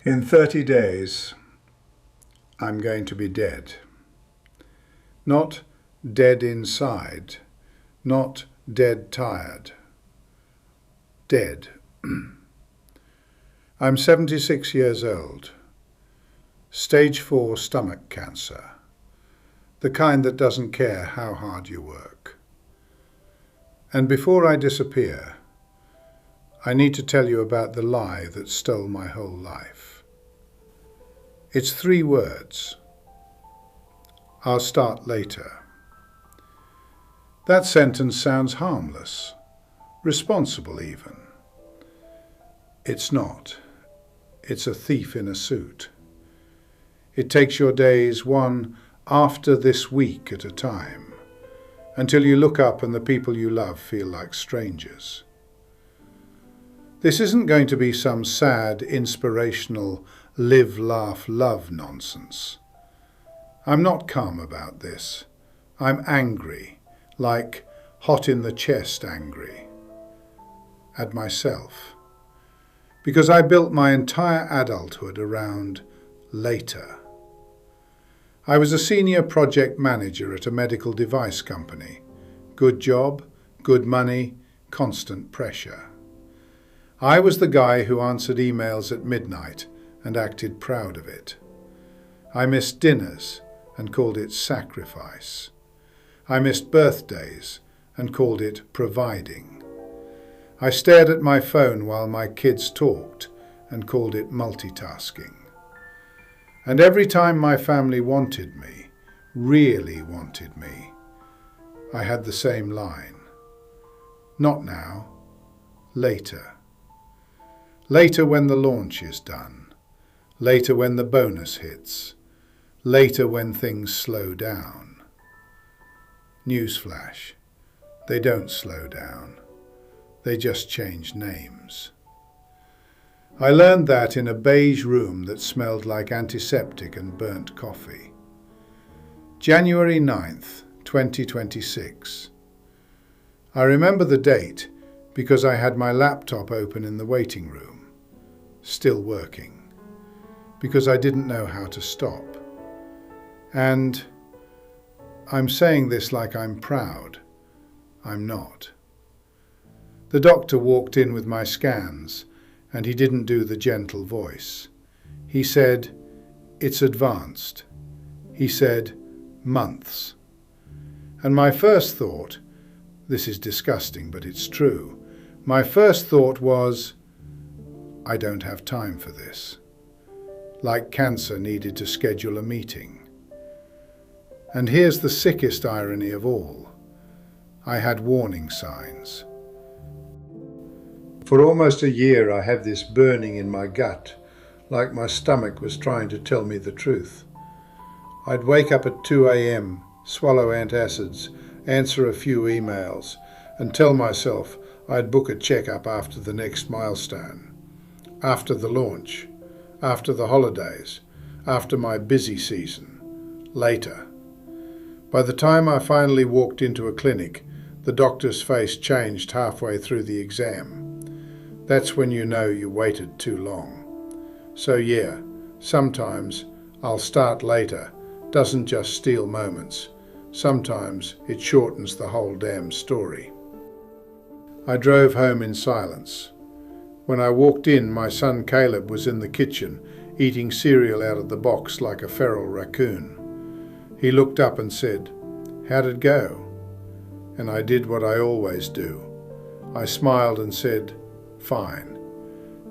In 30 days, I'm going to be dead. Not dead inside, not dead tired. Dead. I'm 76 years old. Stage 4 stomach cancer. The kind that doesn't care how hard you work. And before I disappear, I need to tell you about the lie that stole my whole life. It's 3 words. I'll start later. That sentence sounds harmless, responsible even. It's not. It's a thief in a suit. It takes your days one after this week at a time, until you look up and the people you love feel like strangers. This isn't going to be some sad, inspirational, live, laugh, love nonsense. I'm not calm about this. I'm angry, like hot in the chest angry, at myself. Because I built my entire adulthood around later. I was a senior project manager at a medical device company. Good job, good money, constant pressure. I was the guy who answered emails at midnight and acted proud of it. I missed dinners and called it sacrifice. I missed birthdays and called it providing. I stared at my phone while my kids talked and called it multitasking. And every time my family wanted me, really wanted me, I had the same line. Not now, later. Later when the launch is done. Later when the bonus hits. Later when things slow down. Newsflash. They don't slow down. They just change names. I learned that in a beige room that smelled like antiseptic and burnt coffee. January 9th, 2026. I remember the date because I had my laptop open in the waiting room, still working, because I didn't know how to stop. And I'm saying this like I'm proud. I'm not. The doctor walked in with my scans, and he didn't do the gentle voice. He said, "It's advanced." He said, "Months." And my first thought, this is disgusting, but it's true, my first thought was, I don't have time for this. Like cancer needed to schedule a meeting. And here's the sickest irony of all. I had warning signs. For almost a year I had this burning in my gut, like my stomach was trying to tell me the truth. I'd wake up at 2 a.m, swallow antacids, answer a few emails, and tell myself I'd book a checkup after the next milestone, after the launch, after the holidays, after my busy season, later. By the time I finally walked into a clinic, the doctor's face changed halfway through the exam. That's when you know you waited too long. So yeah, sometimes I'll start later doesn't just steal moments. Sometimes it shortens the whole damn story. I drove home in silence. When I walked in, my son Caleb was in the kitchen, eating cereal out of the box like a feral raccoon. He looked up and said, "How'd it go?" And I did what I always do. I smiled and said, "Fine."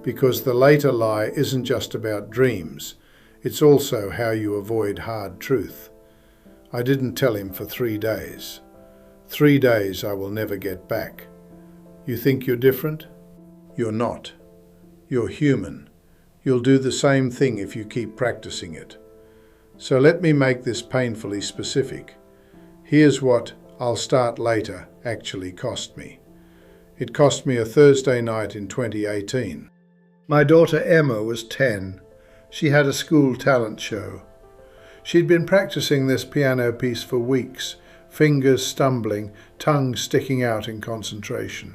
Because the later lie isn't just about dreams, it's also how you avoid hard truth. I didn't tell him for 3 days. 3 days I will never get back. You think you're different? You're not. You're human. You'll do the same thing if you keep practicing it. So let me make this painfully specific. Here's what "I'll start later" actually cost me. It cost me a Thursday night in 2018. My daughter Emma was 10. She had a school talent show. She'd been practicing this piano piece for weeks, fingers stumbling, tongue sticking out in concentration.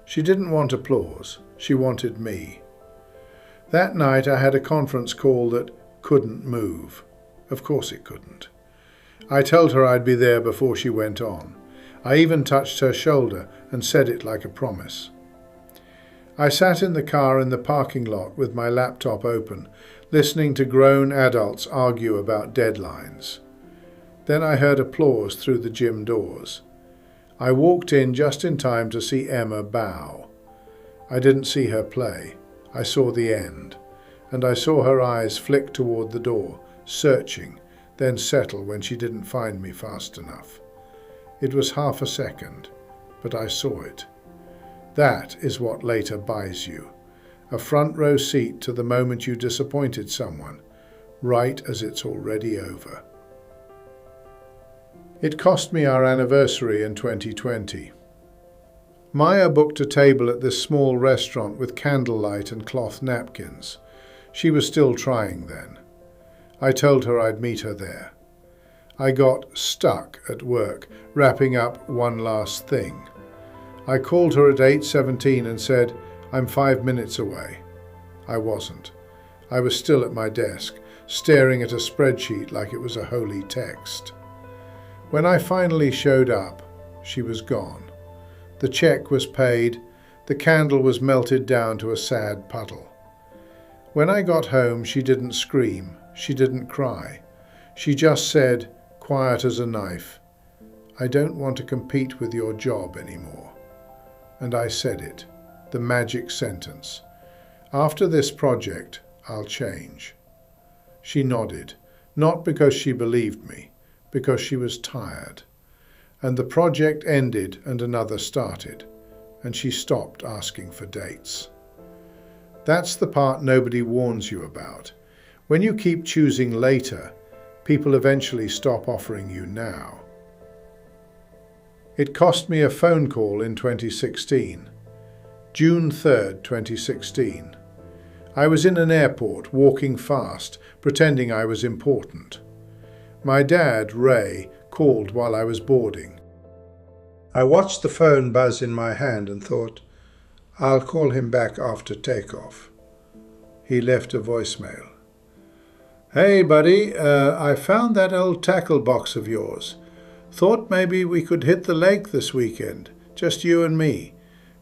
She didn't want applause. She wanted me. That night I had a conference call that couldn't move. Of course it couldn't. I told her I'd be there before she went on. I even touched her shoulder and said it like a promise. I sat in the car in the parking lot with my laptop open, listening to grown adults argue about deadlines. Then I heard applause through the gym doors. I walked in just in time to see Emma bow. I didn't see her play. I saw the end, and I saw her eyes flick toward the door, searching, then settle when she didn't find me fast enough. It was half a second, but I saw it. That is what later buys you. A front row seat to the moment you disappointed someone, right as it's already over. It cost me our anniversary in 2020. Maya booked a table at this small restaurant with candlelight and cloth napkins. She was still trying then. I told her I'd meet her there. I got stuck at work, wrapping up one last thing. I called her at 8:17 and said, "I'm 5 minutes away." I wasn't. I was still at my desk, staring at a spreadsheet like it was a holy text. When I finally showed up, she was gone. The check was paid, the candle was melted down to a sad puddle. When I got home, she didn't scream, she didn't cry. She just said, quiet as a knife, "I don't want to compete with your job anymore." And I said it, the magic sentence. "After this project, I'll change." She nodded, not because she believed me, because she was tired. And the project ended and another started, and she stopped asking for dates. That's the part nobody warns you about. When you keep choosing later, people eventually stop offering you now. It cost me a phone call in 2016. June 3rd, 2016. I was in an airport, walking fast, pretending I was important. My dad, Ray, called while I was boarding. I watched the phone buzz in my hand and thought, I'll call him back after takeoff. He left a voicemail. "Hey, buddy, I found that old tackle box of yours. Thought maybe we could hit the lake this weekend, just you and me.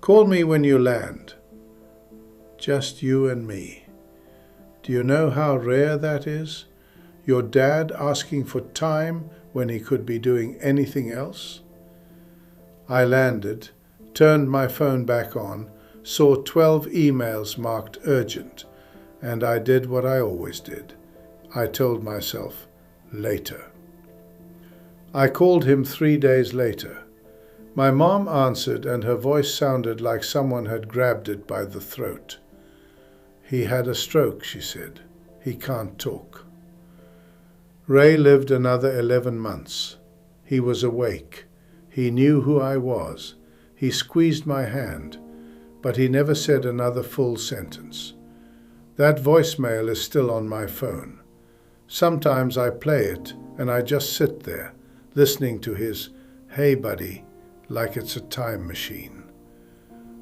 Call me when you land." Just you and me. Do you know how rare that is? Your dad asking for time when he could be doing anything else? I landed, turned my phone back on, saw 12 emails marked urgent, and I did what I always did. I told myself, later. I called him 3 days later. My mom answered, and her voice sounded like someone had grabbed it by the throat. "He had a stroke," she said. "He can't talk." Ray lived another 11 months. He was awake. He knew who I was. He squeezed my hand, but he never said another full sentence. That voicemail is still on my phone. Sometimes I play it, and I just sit there, listening to his, "Hey, buddy," like it's a time machine.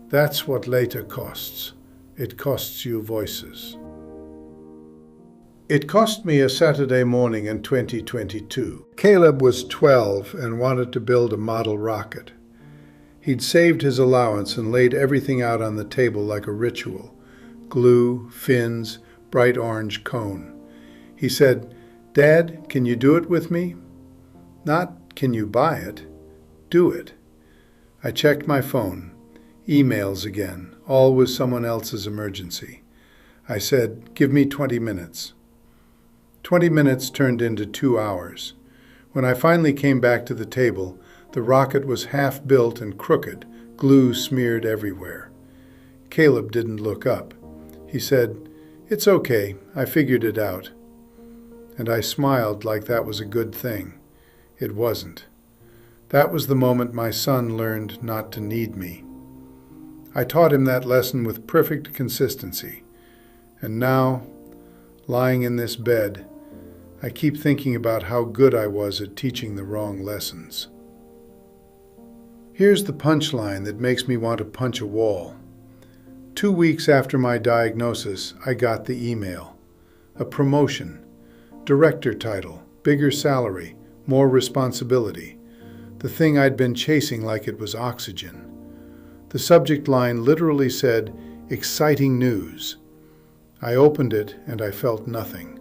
That's what later costs. It costs you voices. It cost me a Saturday morning in 2022. Caleb was 12 and wanted to build a model rocket. He'd saved his allowance and laid everything out on the table like a ritual. Glue, fins, bright orange cone. He said, "Dad, can you do it with me?" Not, "Can you buy it?" Do it. I checked my phone. Emails again, all with someone else's emergency. I said, "Give me 20 minutes." 20 minutes turned into 2 hours. When I finally came back to the table, the rocket was half built and crooked, glue smeared everywhere. Caleb didn't look up. He said, "It's okay, I figured it out." And I smiled like that was a good thing. It wasn't. That was the moment my son learned not to need me. I taught him that lesson with perfect consistency. And now, lying in this bed, I keep thinking about how good I was at teaching the wrong lessons. Here's the punchline that makes me want to punch a wall. 2 weeks after my diagnosis, I got the email. A promotion, director title, bigger salary, more responsibility. The thing I'd been chasing like it was oxygen. The subject line literally said, "Exciting news." I opened it and I felt nothing.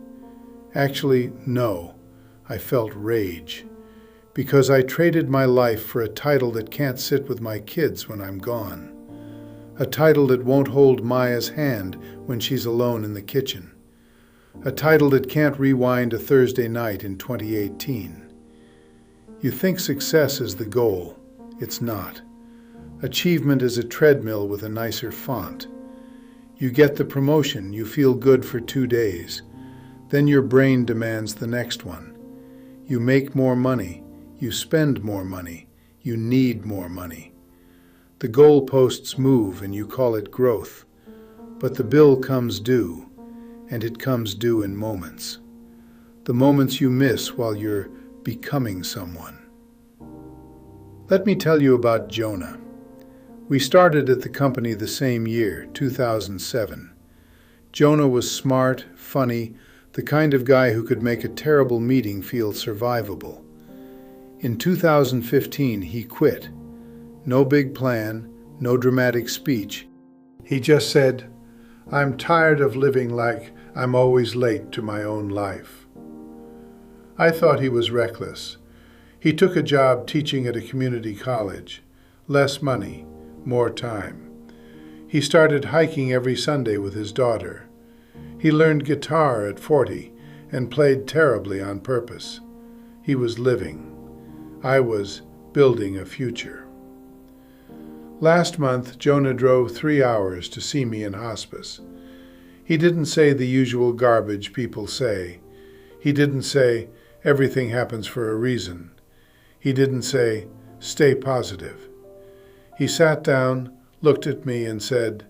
Actually, no, I felt rage. Because I traded my life for a title that can't sit with my kids when I'm gone. A title that won't hold Maya's hand when she's alone in the kitchen. A title that can't rewind a Thursday night in 2018. You think success is the goal. It's not. Achievement is a treadmill with a nicer font. You get the promotion, you feel good for 2 days. Then your brain demands the next one. You make more money, you spend more money, you need more money. The goalposts move and you call it growth. But the bill comes due, and it comes due in moments. The moments you miss while you're becoming someone. Let me tell you about Jonah. We started at the company the same year, 2007. Jonah was smart, funny, the kind of guy who could make a terrible meeting feel survivable. In 2015, he quit. No big plan, no dramatic speech. He just said, "I'm tired of living like I'm always late to my own life." I thought he was reckless. He took a job teaching at a community college. Less money, more time. He started hiking every Sunday with his daughter. He learned guitar at 40 and played terribly on purpose. He was living. I was building a future. Last month, Jonah drove 3 hours to see me in hospice. He didn't say the usual garbage people say. He didn't say, "Everything happens for a reason." He didn't say, "Stay positive." He sat down, looked at me and said,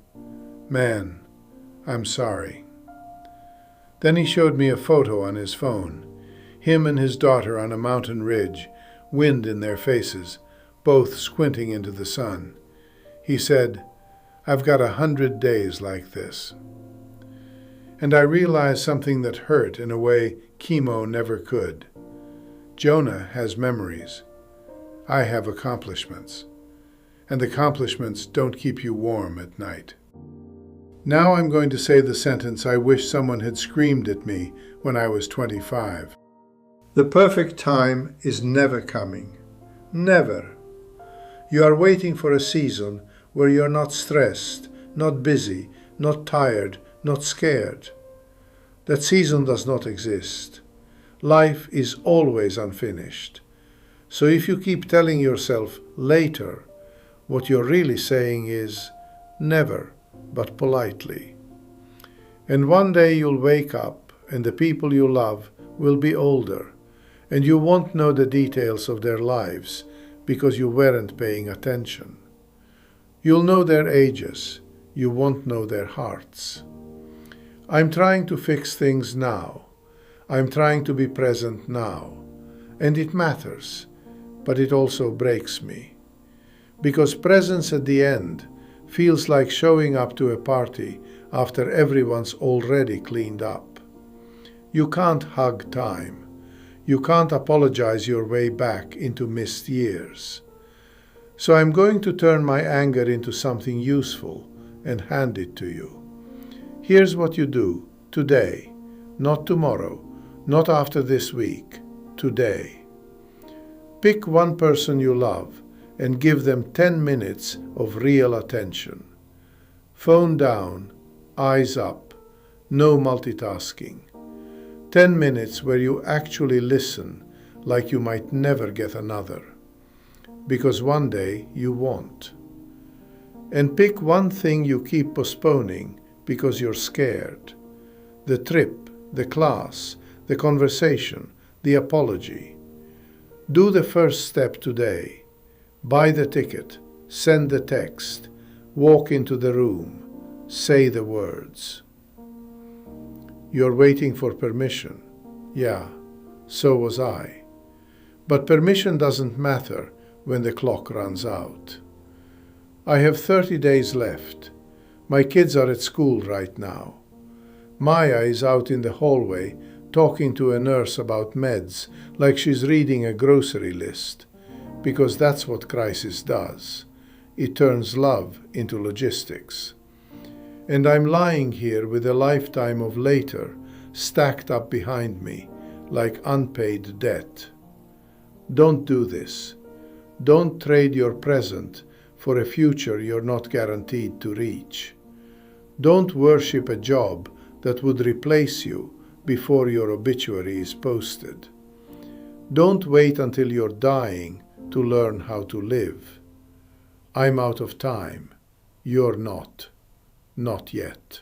"Man, I'm sorry." Then he showed me a photo on his phone. Him and his daughter on a mountain ridge, wind in their faces, both squinting into the sun. He said, "I've got 100 days like this." And I realized something that hurt in a way chemo never could. Jonah has memories. I have accomplishments. And accomplishments don't keep you warm at night. Now I'm going to say the sentence I wish someone had screamed at me when I was 25. The perfect time is never coming. Never. You are waiting for a season where you're not stressed, not busy, not tired, not scared. That season does not exist. Life is always unfinished. So if you keep telling yourself later, what you're really saying is never, but politely. And one day you'll wake up and the people you love will be older, and you won't know the details of their lives because you weren't paying attention. You'll know their ages, you won't know their hearts. I'm trying to fix things now. I'm trying to be present now. And it matters, but it also breaks me. Because presence at the end feels like showing up to a party after everyone's already cleaned up. You can't hug time. You can't apologize your way back into missed years. So I'm going to turn my anger into something useful and hand it to you. Here's what you do today, not tomorrow, not after this week, today. Pick one person you love and give them 10 minutes of real attention. Phone down, eyes up, no multitasking. 10 minutes where you actually listen like you might never get another. Because one day you won't. And pick one thing you keep postponing because you're scared. The trip, the class, the conversation, the apology. Do the first step today. Buy the ticket, send the text, walk into the room, say the words. You're waiting for permission. Yeah, so was I. But permission doesn't matter when the clock runs out. I have 30 days left. My kids are at school right now. Maya is out in the hallway talking to a nurse about meds like she's reading a grocery list, because that's what crisis does. It turns love into logistics. And I'm lying here with a lifetime of later stacked up behind me like unpaid debt. Don't do this. Don't trade your present for a future you're not guaranteed to reach. Don't worship a job that would replace you before your obituary is posted. Don't wait until you're dying to learn how to live. I'm out of time. You're not. Not yet.